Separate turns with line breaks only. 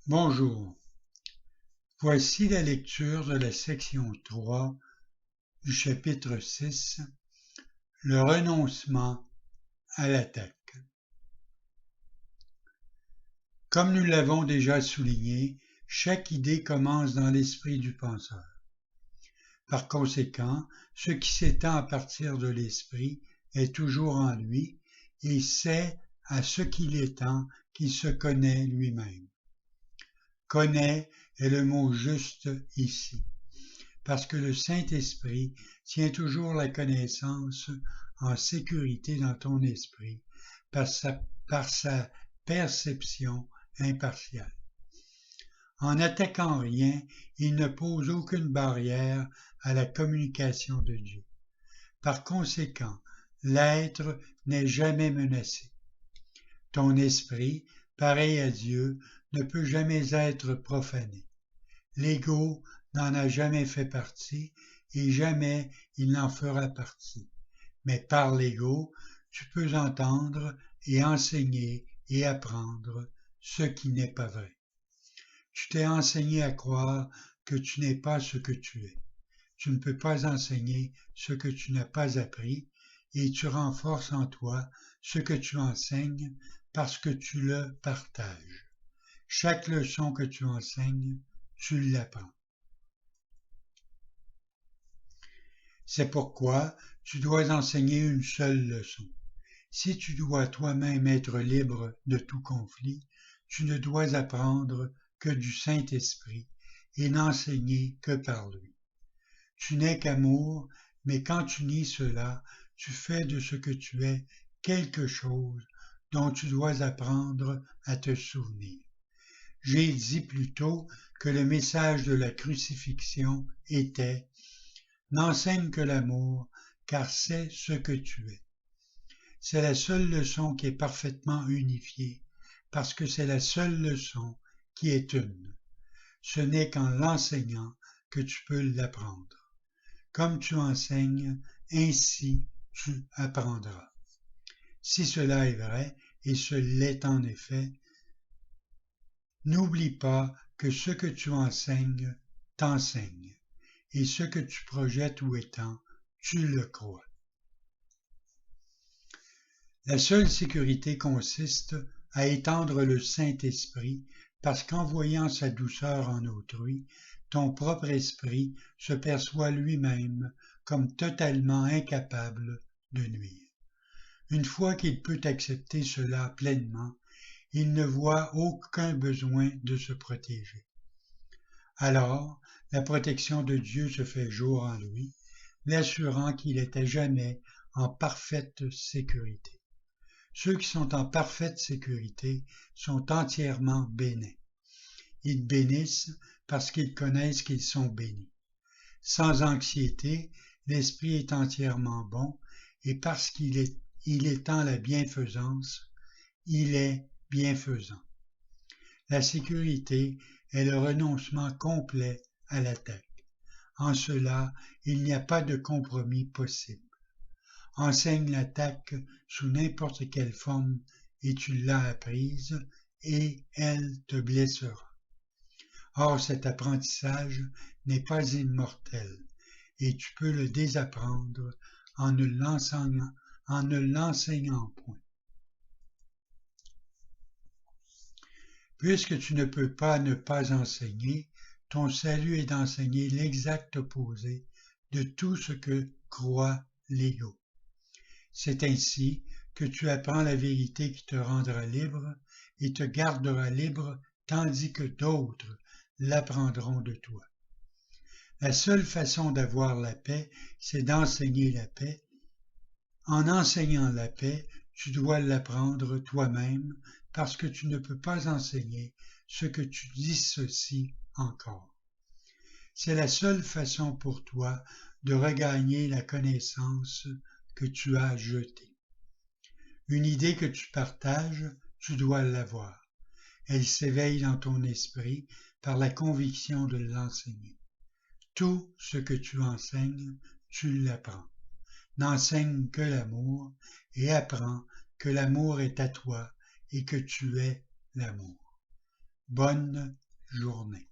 Bonjour, voici la lecture de la section 3 du chapitre 6, le renoncement à l'attaque. Comme nous l'avons déjà souligné, chaque idée commence dans l'esprit du penseur. Par conséquent, ce qui s'étend à partir de l'esprit est toujours en lui, et c'est à ce qu'il étend qu'il se connaît lui-même. Connaît est le mot juste ici, parce que le Saint-Esprit tient toujours la connaissance en sécurité dans ton esprit par sa perception impartiale. En n'attaquant rien, il ne pose aucune barrière à la communication de Dieu. Par conséquent, l'être n'est jamais menacé. Ton esprit, pareil à Dieu, ne peut jamais être profané. L'ego n'en a jamais fait partie et jamais il n'en fera partie. Mais par l'ego, tu peux entendre et enseigner et apprendre ce qui n'est pas vrai. Tu t'es enseigné à croire que tu n'es pas ce que tu es. Tu ne peux pas enseigner ce que tu n'as pas appris et tu renforces en toi ce que tu enseignes parce que tu le partages. Chaque leçon que tu enseignes, tu l'apprends. C'est pourquoi tu dois enseigner une seule leçon. Si tu dois toi-même être libre de tout conflit, tu ne dois apprendre que du Saint-Esprit et n'enseigner que par lui. Tu n'es qu'amour, mais quand tu nies cela, tu fais de ce que tu es quelque chose dont tu dois apprendre à te souvenir. J'ai dit plus tôt que le message de la crucifixion était « N'enseigne que l'amour, car c'est ce que tu es ». C'est la seule leçon qui est parfaitement unifiée, parce que c'est la seule leçon qui est une. Ce n'est qu'en l'enseignant que tu peux l'apprendre. Comme tu enseignes, ainsi tu apprendras. Si cela est vrai, et ce l'est en effet, n'oublie pas que ce que tu enseignes t'enseigne, et ce que tu projettes ou étends, tu le crois. La seule sécurité consiste à étendre le Saint-Esprit, parce qu'en voyant sa douceur en autrui, ton propre esprit se perçoit lui-même comme totalement incapable de nuire. Une fois qu'il peut accepter cela pleinement, il ne voit aucun besoin de se protéger. Alors, la protection de Dieu se fait jour en lui, l'assurant qu'il est à jamais en parfaite sécurité. Ceux qui sont en parfaite sécurité sont entièrement bénis. Ils bénissent parce qu'ils connaissent qu'ils sont bénis. Sans anxiété, l'esprit est entièrement bon et parce qu'il étend la bienfaisance, il est bienfaisant. La sécurité est le renoncement complet à l'attaque. En cela, il n'y a pas de compromis possible. Enseigne l'attaque sous n'importe quelle forme et tu l'as apprise et elle te blessera. Or, cet apprentissage n'est pas immortel et tu peux le désapprendre en ne l'enseignant point. Puisque tu ne peux pas ne pas enseigner, ton salut est d'enseigner l'exact opposé de tout ce que croit l'ego. C'est ainsi que tu apprends la vérité qui te rendra libre et te gardera libre tandis que d'autres l'apprendront de toi. La seule façon d'avoir la paix, c'est d'enseigner la paix. En enseignant la paix, tu dois l'apprendre toi-même parce que tu ne peux pas enseigner ce que tu dissocies encore. C'est la seule façon pour toi de regagner la connaissance que tu as jetée. Une idée que tu partages, tu dois l'avoir. Elle s'éveille dans ton esprit par la conviction de l'enseigner. Tout ce que tu enseignes, tu l'apprends. N'enseigne que l'amour et apprends que l'amour est à toi et que tu es l'amour. Bonne journée.